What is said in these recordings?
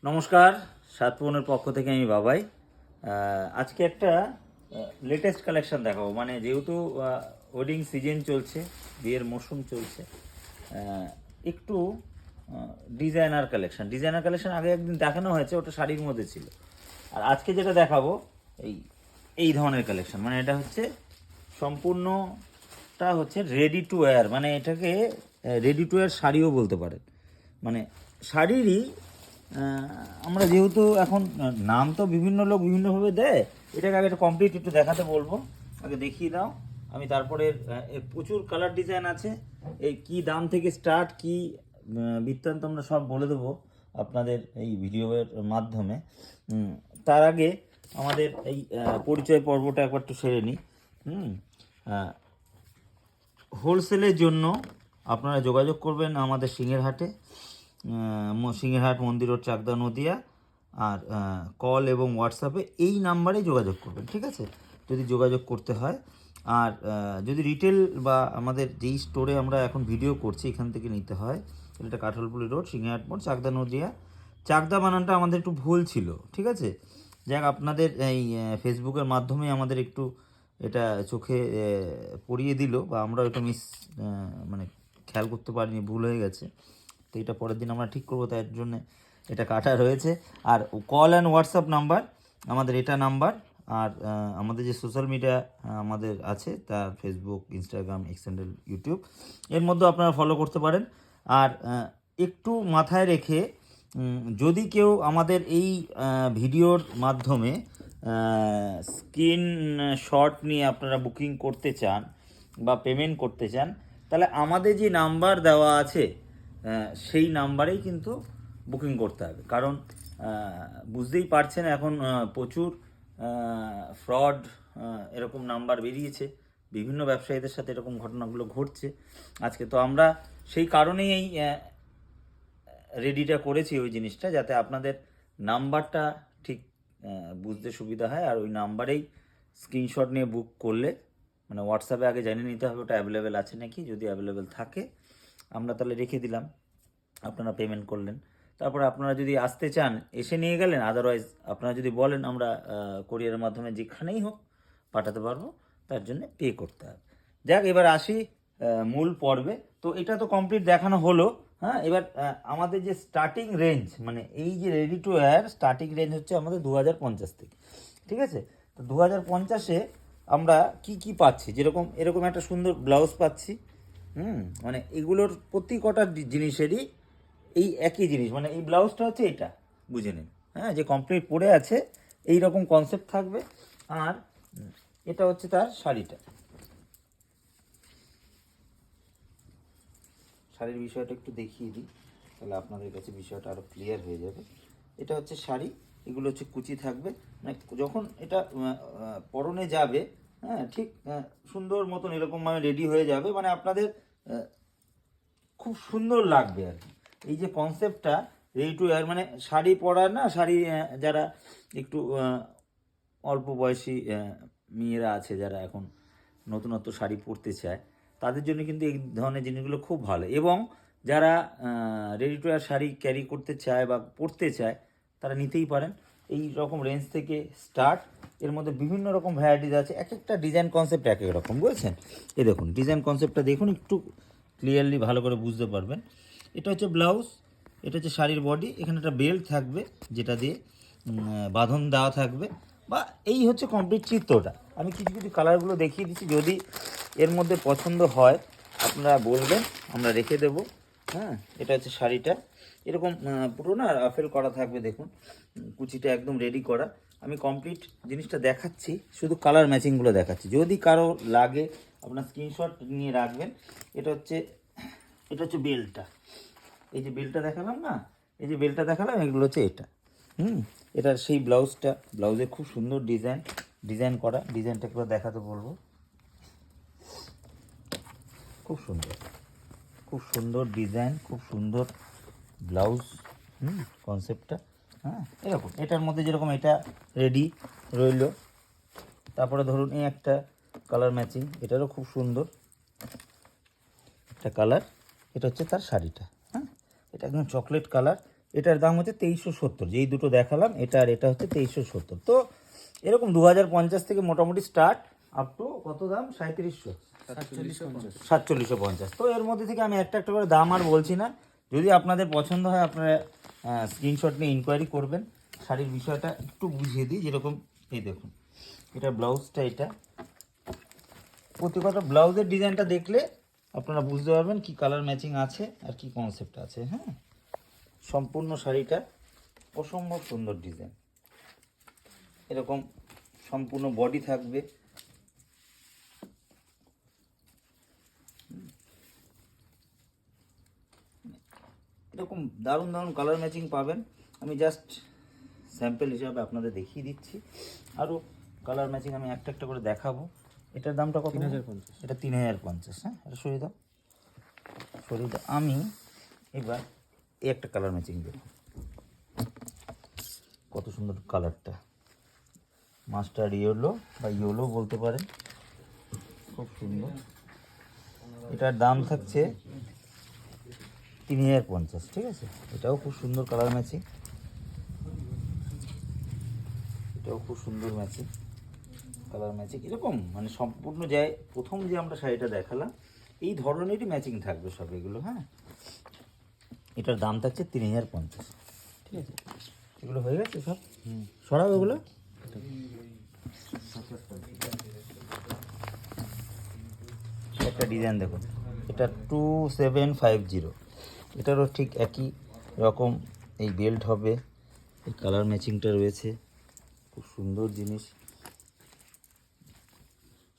নমস্কার, সাতপনের পক্ষ থেকে আমি বাবাই। আজকে একটা লেটেস্ট কালেকশন দেখাবো। মানে যেহেতু ওয়েডিং সিজন চলছে, বিয়ের মরশুম চলছে, একটু ডিজাইনার কালেকশন আগে একদিন দেখানো হয়েছে, ওটা শাড়ির মধ্যে ছিল। আর আজকে যেটা দেখাবো এই এই ধরনের কালেকশন। মানে এটা হচ্ছে সম্পূর্ণটা হচ্ছে রেডি টু ওয়্যার, মানে এটাকে রেডি টু ওয়্যার শাড়িও বলতে পারেন। মানে শাড়িরই আমরা যেহেতু এখন নাম তো বিভিন্ন লোক বিভিন্নভাবে দেয়, এটাকে আগে একটা কমপ্লিট একটু দেখাতে বলবো। আগে দেখিয়ে দাও, আমি তারপরে এর প্রচুর কালার ডিজাইন আছে, এই কি দাম থেকে স্টার্ট, কি বৃত্তান্ত আমরা সব বলে দেবো আপনাদের এই ভিডিওর মাধ্যমে। তার আগে আমাদের এই পরিচয় পর্বটা একবার একটু সেরে নিই। হোলসেলের জন্য আপনারা যোগাযোগ করবেন আমাদের সিংহেরহাটে, সিংহেরহাট মন্দির রোড, চাকদা, নদিয়া। আর কল এবং হোয়াটসঅ্যাপে এই নাম্বারে যোগাযোগ করবেন, ঠিক আছে, যদি যোগাযোগ করতে হয়। আর যদি রিটেল বা আমাদের যেই স্টোরে আমরা এখন ভিডিও করছি এখান থেকে নিতে হয়, এটা কাঠলপুলি রোড, সিংহেরহাট মোড়, চাকদা, নদিয়া। চাকদা বানানটা আমাদের একটু ভুল ছিল, ঠিক আছে। যাক, আপনাদের এই ফেসবুকের মাধ্যমে আমাদের একটু এটা চোখে পড়িয়ে দিল, বা আমরা ওটা মানে খেয়াল করতে পারিনি, ভুল হয়ে গেছে। তো এটা পরের দিন আমরা ঠিক করবো, তার জন্য এটা কাটা রয়েছে। আর কল অ্যান্ড হোয়াটসঅ্যাপ নাম্বার আমাদের এটা নাম্বার। আর আমাদের যে সোশ্যাল মিডিয়া আমাদের আছে, তার ফেসবুক, ইনস্টাগ্রাম, এক্সেন্ডেল, ইউটিউব, এর মধ্যেও আপনারা ফলো করতে পারেন। আর একটু মাথায় রেখে যদি কেউ আমাদের এই ভিডিওর মাধ্যমে স্ক্রিন শট নিয়ে আপনারা বুকিং করতে চান বা পেমেন্ট করতে চান, তাহলে আমাদের যে নাম্বার দেওয়া আছে সেই নাম্বারেই কিন্তু বুকিং করতে হবে। কারণ বুঝতেই পারছেন এখন প্রচুর ফ্রড এরকম নাম্বার বেরিয়েছে, বিভিন্ন ব্যবসায়ীদের সাথে এরকম ঘটনাগুলো ঘটছে আজকে। তো আমরা সেই কারণেই এই রেডিটা করেছি, ওই জিনিসটা, যাতে আপনাদের নাম্বারটা ঠিক বুঝতে সুবিধা হয়। আর ওই নাম্বারেই স্ক্রিনশট নিয়ে বুক করলে, মানে হোয়াটসঅ্যাপে আগে জানিয়ে নিতে হবে ওটা অ্যাভেলেবেল আছে নাকি। যদি অ্যাভেলেবেল থাকে আমরা তাহলে রেখে দিলাম, আপনারা পেমেন্ট করলেন। তারপরে আপনারা যদি আসতে চান এসে নিয়ে গেলেন, আদারওয়াইজ আপনারা যদি বলেন আমরা কোরিয়ারের মাধ্যমে যেখানেই হোক পাঠাতে পারবো, তার জন্য পে করতে হবে। যাক, এবার আসি মূল পর্বে। তো এটা তো কমপ্লিট দেখানো হলো। হ্যাঁ, এবার আমাদের যে স্টার্টিং রেঞ্জ, মানে এই যে ready to wire starting range হচ্ছে আমাদের 2050 থেকে, ঠিক আছে। তো 2050-এ আমরা কি কি পাচ্ছি, যেরকম এরকম একটা সুন্দর ব্লাউজ পাচ্ছি। মানে এগুলোর প্রতি কটা জিনিসেরই এই একই জিনিস, মানে এই ব্লাউজটা হচ্ছে এটা, বুঝে নিন। হ্যাঁ, যে কমপ্লিট পরে আছে এই রকম কনসেপ্ট থাকবে। আর এটা হচ্ছে তার শাড়িটা। শাড়ির বিষয়টা একটু দেখিয়ে দিই, তাহলে আপনাদের কাছে বিষয়টা আরও ক্লিয়ার হয়ে যাবে। এটা হচ্ছে শাড়ি, এগুলো হচ্ছে কুচি থাকবে। মানে যখন এটা পরনে যাবে, হ্যাঁ, ঠিক সুন্দর মতন এরকমভাবে রেডি হয়ে যাবে, মানে আপনাদের খুব সুন্দর লাগবে আর কি। এই যে কনসেপ্টটা রেডি টু ওয়্যার, মানে শাড়ি পরা না, শাড়ি যারা একটু অল্প বয়সী মেয়েরা আছে, যারা এখন নতুনত্ব শাড়ি পরতে চায়, তাদের জন্য কিন্তু এই ধরনের জিনিসগুলো খুব ভালো। এবং যারা ready to wire sari carry করতে চায় বা পরতে চায়, তারা নিতেই পারেন। এই রকম রেঞ্জ থেকে স্টার্ট, এর মধ্যে বিভিন্ন রকম ভ্যারাইটিস আছে, এক একটা ডিজাইন কনসেপ্ট এক এক রকম, বুঝেছেন। এই দেখুন ডিজাইন কনসেপ্টটা দেখুন, একটু ক্লিয়ারলি ভালো করে বুঝতে পারবেন। এটা হচ্ছে ব্লাউজ, এটা হচ্ছে শাড়ির বডি, এখানে একটা বেল্ট থাকবে যেটা দিয়ে বাঁধন দেওয়া থাকবে, বা এই হচ্ছে কমপ্লিট চিত্রটা। আমি কিছু কিছু কালারগুলো দেখিয়ে দিচ্ছি, যদি এর মধ্যে পছন্দ হয় আপনারা বলবেন, আমরা রেখে দেব। হ্যাঁ, এটা হচ্ছে শাড়িটা, এরকম পুরো না রাফেল করা থাকবে, দেখুন কুচিটা একদম রেডি করা। আমি কমপ্লিট জিনিসটা দেখাচ্ছি, শুধু কালার ম্যাচিংগুলো দেখাচ্ছি, যদি কারো লাগে আপনার স্ক্রিনশট নিয়ে রাখবেন। এটা হচ্ছে বেল্টটা, এই যে বেল্টটা দেখালাম না, এই যে বেল্টটা দেখালাম, এগুলো হচ্ছে এটা। এটার সেই ব্লাউজটা, ব্লাউজে খুব সুন্দর ডিজাইন করা, ডিজাইনটা একবার দেখাতে বলবো। খুব সুন্দর, খুব সুন্দর ডিজাইন, খুব সুন্দর ব্লাউজ, কনসেপ্টটা। হ্যাঁ, এরকম এটার মধ্যে যেরকম এটা রেডি রইল। তারপরে ধরুন এই একটা কালার ম্যাচিং, এটারও খুব সুন্দর একটা কালার। এটা হচ্ছে তার শাড়িটা। হ্যাঁ, এটা একদম চকলেট কালার, এটার দাম হচ্ছে 2370, যেই দুটো দেখালাম এটা আর এটা হচ্ছে 2370। তো এরকম 2050 থেকে মোটামুটি স্টার্ট আপ টু কত দাম, 3700, 4750। তো এর মধ্যে থেকে আমি একটা একটা করে দাম আর বলছি না, যদি আপনাদের পছন্দ হয় আপনারা স্ক্রিনশট নিয়ে ইনকোয়ারি করবেন। শাড়ির বিষয়টা একটু বুঝিয়ে দিই, যেরকম এই দেখুন এটা ব্লাউজটা, এটা প্রত্যেকটা ব্লাউজের ডিজাইনটা দেখলে আপনারা বুঝতে পারবেন কি কালার ম্যাচিং আছে আর কি কনসেপ্ট আছে। হ্যাঁ, সম্পূর্ণ শাড়িটা অসম্ভব সুন্দর ডিজাইন, এরকম সম্পূর্ণ বডি থাকবে। এরকম দারুণ দারুণ কালার ম্যাচিং পাবেন। আমি জাস্ট স্যাম্পল হিসাবে আপনাদের দেখিয়ে দিচ্ছি, আরও কালার ম্যাচিং আমি একটা একটা করে দেখাবো। এটার দামটা কত? 3050। এটা 3050। হ্যাঁ, এটা সরিয়ে দাও, সরিয়ে দাও। আমি এবার এই একটা কালার ম্যাচিং দেখুন, কত সুন্দর কালারটা, মাস্টার্ড ইয়েলো বা ইয়েলো বলতে পারেন, খুব সুন্দর। এটার দাম থাকছে 3050, ঠিক আছে। এটাও খুব সুন্দর কালার ম্যাচিং, এটাও খুব সুন্দর ম্যাচিং, কালার ম্যাচিং এরকম মানে সম্পূর্ণ যায়। প্রথম যে আমরা শাড়িটা দেখালাম এই ধরনেরই ম্যাচিং থাকবে সব এগুলো। হ্যাঁ, এটার দাম থাকছে 3050, ঠিক আছে। এগুলো হয়ে গেছে সব, সরাও এগুলো। একটা ডিজাইন দেখুন, এটা 2750, এটারও ঠিক একই রকম এই বেল্ট হবে, এই কালার ম্যাচিংটা রয়েছে, খুব সুন্দর জিনিস।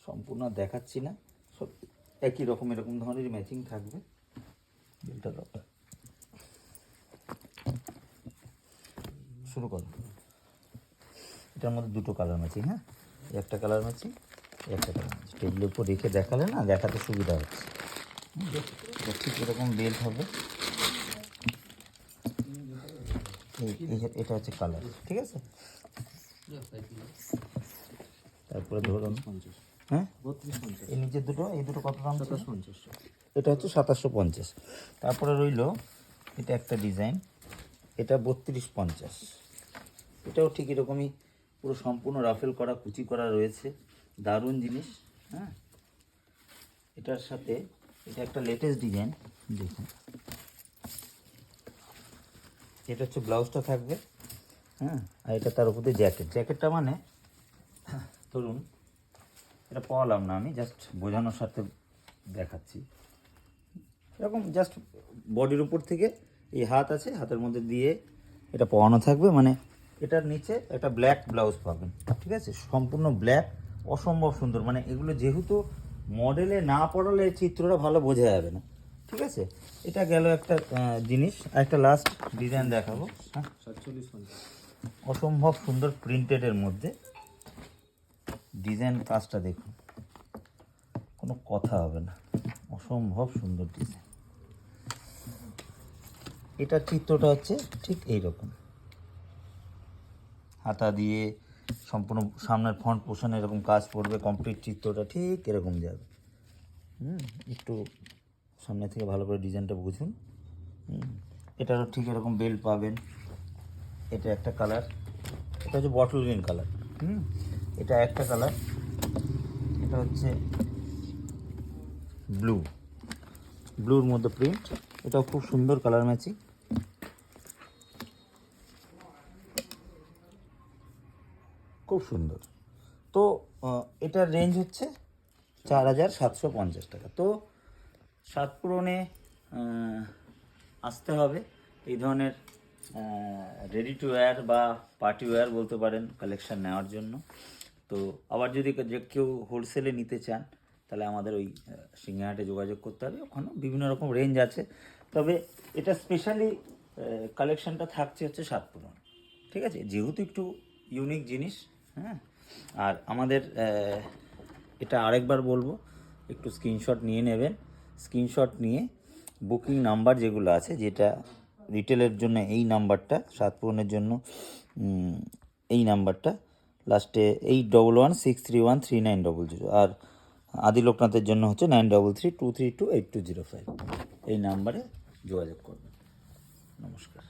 সম্পূর্ণ দেখাচ্ছি না, সব একই রকম এরকম ধরনের ম্যাচিং থাকবে। বেলটা শুরু করো। এটার মধ্যে দুটো কালার ম্যাচিং। হ্যাঁ, একটা কালার ম্যাচিং, একটা কালার ম্যাচিং। টেবিলের উপর রেখে দেখালে না দেখাতে সুবিধা হচ্ছে। ঠিক এরকম বেল্ট হবে, এটা হচ্ছে কালার, ঠিক আছে। তারপরে ধরুন, হ্যাঁ, এই নিচের দুটো, এই দুটো কত দাম? 2750। এটা হচ্ছে 2750। তারপরে রইল এটা একটা ডিজাইন, এটা 3250। এটাও ঠিক এরকমই পুরো সম্পূর্ণ রাফেল করা, কুচি করা রয়েছে, দারুণ জিনিস। হ্যাঁ, এটার সাথে এটা একটা লেটেস্ট ডিজাইন দেখুন, এটা হচ্ছে ব্লাউজটা থাকবে। হ্যাঁ, আর এটা তার উপরে জ্যাকেট। জ্যাকেটটা মানে ধরুন এটা পরালাম না, আমি জাস্ট বোঝানোর সাথে দেখাচ্ছি। এরকম জাস্ট বডির উপর থেকে এই হাত আছে, হাতের মধ্যে দিয়ে এটা পরানো থাকবে, মানে এটার নিচে একটা ব্ল্যাক ব্লাউজ পাবেন, ঠিক আছে, সম্পূর্ণ ব্ল্যাক, অসম্ভব সুন্দর। মানে এগুলো যেহেতু মডেলে না পড়ালে চিত্রটা ভালো বোঝা যাবে না, ঠিক আছে। এটা গেল একটা জিনিস। আর একটা লাস্ট ডিজাইন দেখাবো। হ্যাঁ, 4750। অসম্ভব সুন্দর প্রিন্টেডের মধ্যে ডিজাইন, কাজটা দেখুন, কোনো কথা হবে না, অসম্ভব সুন্দর ডিজাইন। এটার চিত্রটা হচ্ছে ঠিক এইরকম, হাতা দিয়ে সম্পূর্ণ সামনের ফ্রন্ট পোর্শনে এরকম কাজ পড়বে, কমপ্লিট চিত্রটা ঠিক এরকম যাবে। একটু সামনে থেকে ভালো করে ডিজাইনটা বুঝুন। এটারও ঠিক এরকম বেল্ট পাবেন। এটা একটা কালার, এটা হচ্ছে বটল গ্রিন কালার। এটা একটা কালার, এটা হচ্ছে ব্লু, ব্লুর মধ্যে প্রিন্ট, এটাও খুব সুন্দর কালার ম্যাচিং। খুব সুন্দর। তো এটার রেঞ্জ হচ্ছে 4750 টাকা। তো সাতপুরনে আসতে হবে এই ধরনের রেডি টু ওয়্যার বা পার্টি ওয়্যার বলতে পারেন কালেকশন নেওয়ার জন্য। তো আবার যদি কেউ হোলসেলে নিতে চান তাহলে আমাদের ওই সিংহাটে যোগাযোগ করতে হবে, ওখানে বিভিন্ন রকম রেঞ্জ আছে। তবে এটা স্পেশালি কালেকশনটা থাকছে হচ্ছে সাতপুরন, ঠিক আছে, যেহেতু একটু ইউনিক জিনিস। হ্যাঁ, আর আমাদের এটা আরেকবার বলবো, একটু স্ক্রিনশট নিয়ে নেবেন। স্ক্রিনশট নিয়ে বুকিং নাম্বার যেগুলো আছে, যেটা রিটেলের জন্য এই নাম্বারটা, সাতপুরনের জন্য এই নাম্বারটা, লাস্টে 8116313900, আর আদি লোকনাথের জন্য হচ্ছে 9332328205, এই নাম্বারে যোগাযোগ করবেন। নমস্কার।